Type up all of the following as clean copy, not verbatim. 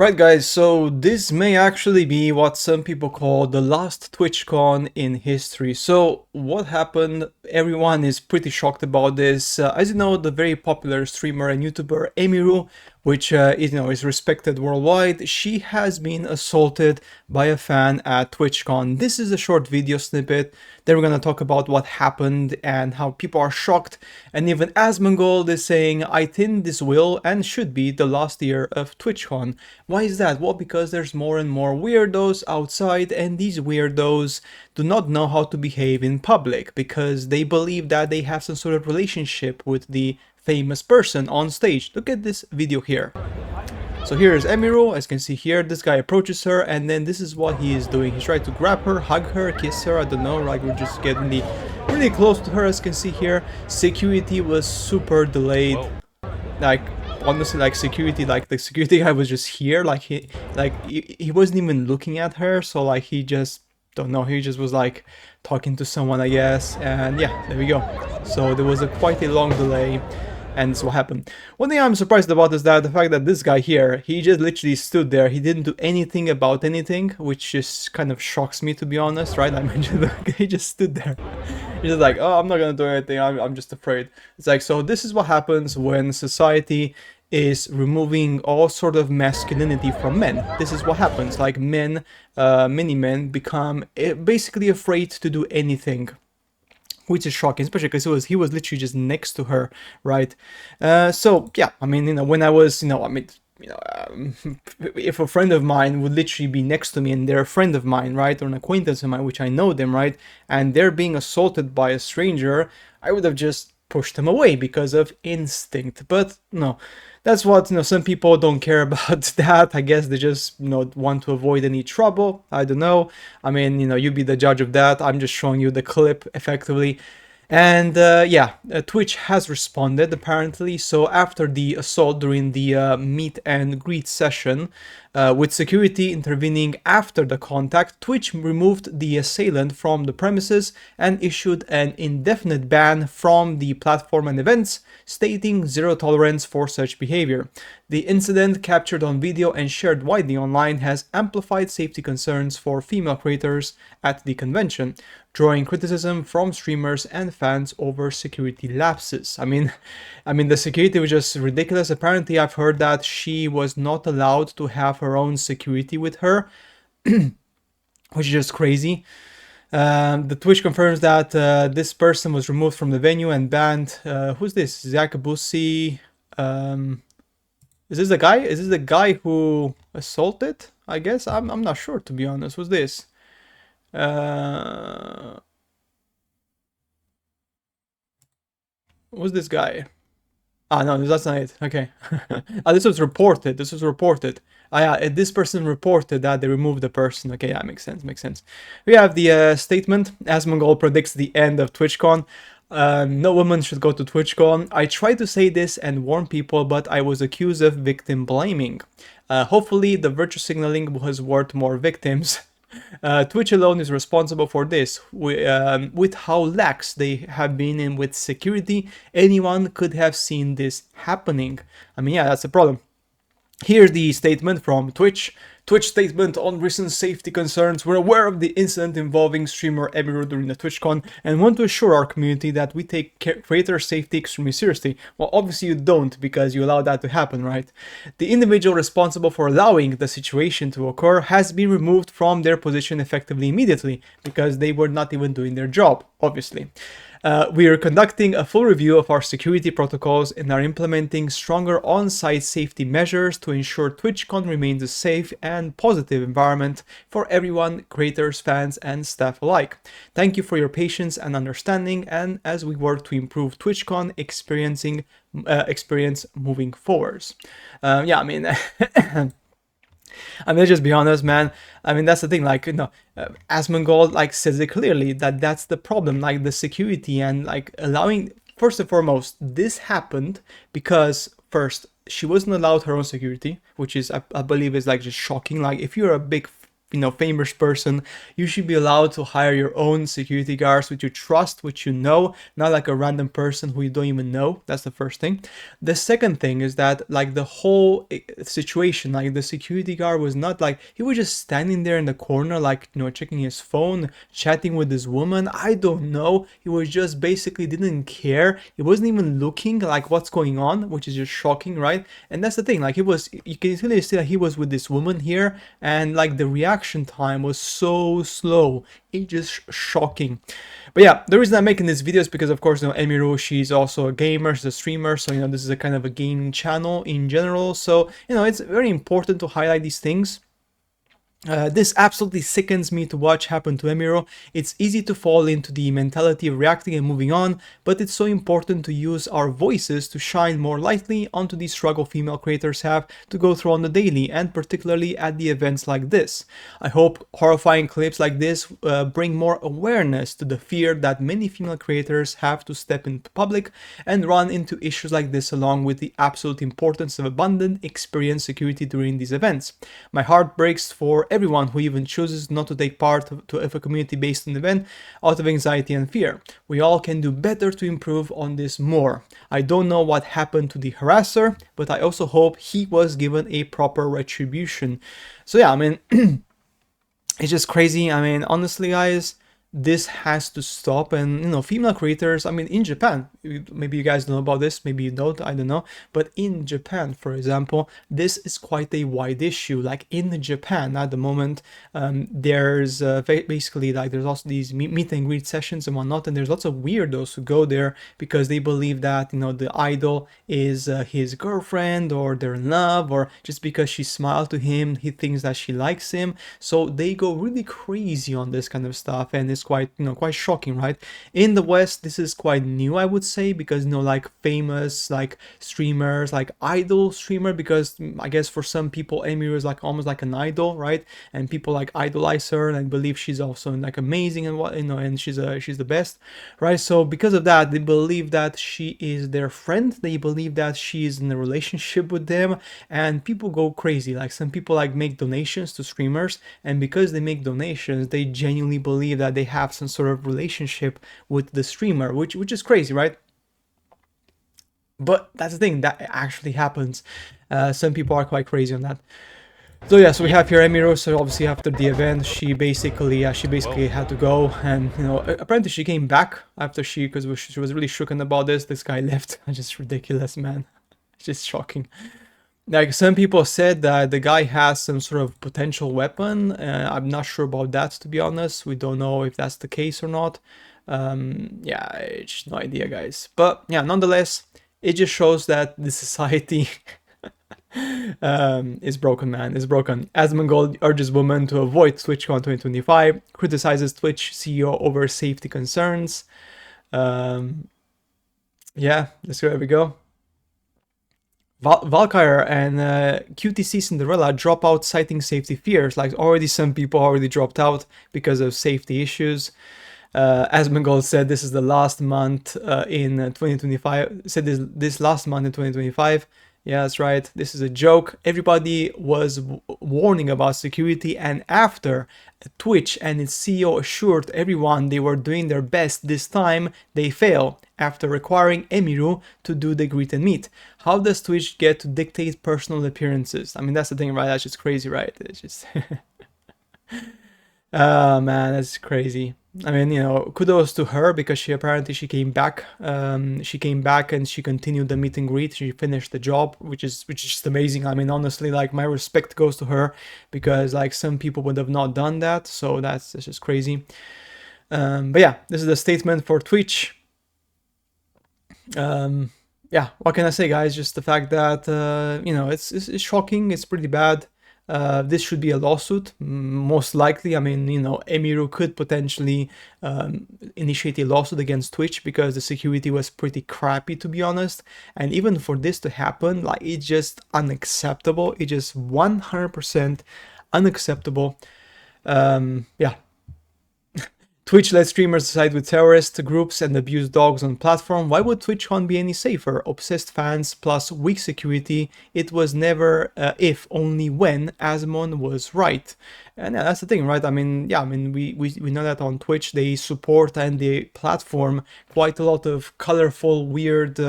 Right guys, so this may actually be what some people call the last TwitchCon in history. So what happened? Everyone is pretty shocked about this. As you know, the very popular streamer and YouTuber Emiru, which is respected worldwide, she has been assaulted by a fan at TwitchCon. This is a short video snippet. Then we're gonna talk about what happened and how people are shocked. And even Asmongold is saying, I think this will and should be the last year of TwitchCon. Why is that? Well, because there's more and more weirdos outside, and these weirdos do not know how to behave in public because they believe that they have some sort of relationship with the famous person on stage. Look at this video here. So here is Emiru. As you can see here, this guy approaches her, and then this is what he is doing. He's trying to grab her, hug her, kiss her. I don't know, like we're just getting really close to her. As you can see here, security was super delayed. Like honestly, like security, like the security guy was just here. Like he wasn't even looking at her. So like he just don't know. He just was like talking to someone, I guess. And yeah, there we go. So there was quite a long delay. And that's what happened. One thing I'm surprised about is that the fact that this guy here, he just literally stood there. He didn't do anything about anything, which just kind of shocks me, to be honest, right? I mean, he just stood there. He's just like, oh, I'm not gonna do anything. I'm just afraid. It's like, so this is what happens when society is removing all sort of masculinity from men. This is what happens. Like men, many men become basically afraid to do anything, which is shocking, especially because he was literally just next to her, right? So yeah, I mean, when I was, if a friend of mine would literally be next to me and they're a friend of mine, right, or an acquaintance of mine, which I know them, right, and they're being assaulted by a stranger, I would have just pushed them away because of instinct. But no, that's what, some people don't care about that. I guess they just, want to avoid any trouble. I don't know. I mean, you be the judge of that. I'm just showing you the clip effectively. And yeah, Twitch has responded apparently. So after the assault during the meet and greet session, with security intervening after the contact, Twitch removed the assailant from the premises and issued an indefinite ban from the platform and events, stating zero tolerance for such behavior. The incident, captured on video and shared widely online, has amplified safety concerns for female creators at the convention, drawing criticism from streamers and fans over security lapses. I mean, the security was just ridiculous. Apparently, I've heard that she was not allowed to have her own security with her, which is just crazy. The Twitch confirms that this person was removed from the venue and banned. Who's this? Zach Bussi. Is this the guy? Is this the guy who assaulted? I guess I'm not sure, to be honest. Who's this? Who's this guy? Ah, no, that's not it. Okay. This was reported. This was reported. Yeah, this person reported that they removed the person. Okay, yeah, makes sense, makes sense. We have the statement. Asmongold predicts the end of TwitchCon. No woman should go to TwitchCon. I tried to say this and warn people, but I was accused of victim blaming. Hopefully, the virtue signaling was worth more victims. Twitch alone is responsible for this. With how lax they have been in with security, anyone could have seen this happening. I mean, yeah, that's the problem. Here's the statement from Twitch. Twitch statement on recent safety concerns. We're aware of the incident involving streamer Emiru during the TwitchCon and want to assure our community that we take creator safety extremely seriously. Well, obviously you don't, because you allow that to happen, right? The individual responsible for allowing the situation to occur has been removed from their position effectively immediately, because they were not even doing their job, obviously. We are conducting a full review of our security protocols and are implementing stronger on-site safety measures to ensure TwitchCon remains a safe and positive environment for everyone, creators, fans, and staff alike. Thank you for your patience and understanding, and as we work to improve TwitchCon experience moving forwards. Yeah, I mean... I mean, let's just be honest, man. I mean, that's the thing, like, Asmongold, like, says it clearly that that's the problem, like, the security and, like, allowing, first and foremost, this happened because, first, she wasn't allowed her own security, which is, I believe, is, like, just shocking. Like, if you're a big famous person, you should be allowed to hire your own security guards which you trust, which you know, not like a random person who you don't even know. That's the first thing. The second thing is that like the whole situation, like the security guard was not like, he was just standing there in the corner, like, checking his phone, chatting with this woman. I don't know. He was just basically didn't care. He wasn't even looking like what's going on, which is just shocking, right? And that's the thing, like you can clearly see that he was with this woman here, and like the reaction time was so slow. It's just shocking. But yeah, the reason I'm making this video is because, of course, Emiru, she's also a gamer, she's a streamer, so this is a kind of a gaming channel in general. So it's very important to highlight these things. This absolutely sickens me to watch happen to Emiru. It's easy to fall into the mentality of reacting and moving on, but it's so important to use our voices to shine more lightly onto the struggle female creators have to go through on the daily, and particularly at the events like this. I hope horrifying clips like this bring more awareness to the fear that many female creators have to step into public and run into issues like this, along with the absolute importance of abundant experience security during these events. My heart breaks for everyone who even chooses not to take part of a community-based event out of anxiety and fear. We all can do better to improve on this more. I don't know what happened to the harasser, but I also hope he was given a proper retribution. So yeah, I mean, it's just crazy. I mean, honestly, guys, this has to stop. And female creators, I mean, in Japan, maybe you guys know about this, maybe you don't, I don't know, but in Japan, for example, this is quite a wide issue. Like in Japan at the moment, there's basically like there's also these meet and greet sessions and whatnot, and there's lots of weirdos who go there because they believe that the idol is his girlfriend, or they're in love, or just because she smiled to him he thinks that she likes him. So they go really crazy on this kind of stuff, and it's quite quite shocking, right? In the West, this is quite new, I would say, because like famous like streamers, like idol streamer, because I guess for some people Emiru is like almost like an idol, right? And people like idolize her and believe she's also like amazing and what and she's the best, right? So because of that, they believe that she is their friend, they believe that she is in a relationship with them, and people go crazy. Like some people like make donations to streamers, and because they make donations, they genuinely believe that they have some sort of relationship with the streamer, which is crazy, right? But that's the thing, that actually happens. Some people are quite crazy on that. So yeah, so we have here Emiru. So obviously after the event, she basically had to go, and apparently she came back after because she was really shooken about this. This guy left. Just ridiculous, man. Just shocking. Like some people said that the guy has some sort of potential weapon. I'm not sure about that, to be honest. We don't know if that's the case or not. Yeah, it's just no idea, guys. But yeah, nonetheless, it just shows that the society is broken, man. It's broken. Asmongold urges women to avoid TwitchCon 2025. Criticizes Twitch CEO over safety concerns. Yeah, there we go. Valkyrie and QTC Cinderella drop out citing safety fears. Like already some people already dropped out because of safety issues. Asmongold said this is the last month in 2025. Said this last month in 2025. Yeah, that's right. This is a joke. Everybody was warning about security, and after Twitch and its CEO assured everyone they were doing their best, this time they fail after requiring Emiru to do the greet and meet. How does Twitch get to dictate personal appearances? I mean, that's the thing, right? That's just crazy, right? It's just oh man, that's crazy. I mean, kudos to her, because she came back. She came back and she continued the meet and greet. She finished the job, which is just amazing. I mean, honestly, like my respect goes to her, because like some people would have not done that. So that's just crazy. But yeah, this is the statement for Twitch. Yeah, what can I say, guys? Just the fact that it's shocking. It's pretty bad. This should be a lawsuit, most likely. I mean, Emiru could potentially initiate a lawsuit against Twitch because the security was pretty crappy, to be honest. And even for this to happen, like, it's just unacceptable. It's just 100% unacceptable. Yeah. Twitch lets streamers side with terrorist groups and abuse dogs on platform. Why would TwitchCon be any safer? Obsessed fans plus weak security. It was never if, only when Asmon was right. And yeah, that's the thing, right? I mean, yeah, I mean, we know that on Twitch they support and they platform quite a lot of colorful, weird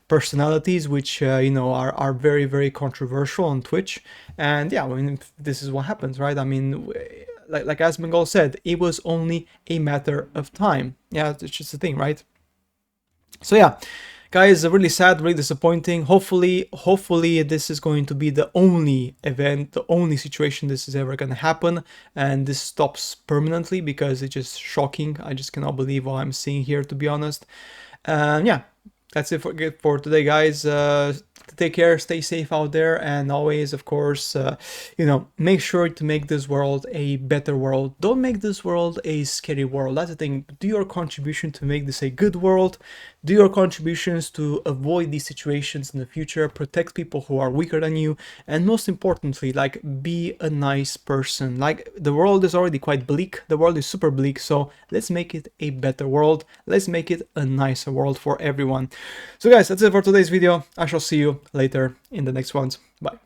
personalities, which you know are very very controversial on Twitch. And yeah, I mean, this is what happens, right? I mean, like Asmongold said, it was only a matter of time. Yeah, it's just the thing, right? So yeah, guys, really sad, really disappointing. Hopefully this is going to be the only event, the only situation this is ever going to happen, and this stops permanently, because it's just shocking. I just cannot believe what I'm seeing here, to be honest. Yeah, that's it for today, guys. Take care, stay safe out there, and always, of course, you know, make sure to make this world a better world. Don't make this world a scary world. That's the thing. Do your contribution to make this a good world. Do your contributions to avoid these situations in the future. Protect people who are weaker than you, and most importantly, like, be a nice person. Like, the world is already quite bleak. The world is super bleak, so let's make it a better world. Let's make it a nicer world for everyone. So guys, that's it for today's video. I shall see you later in the next ones. Bye.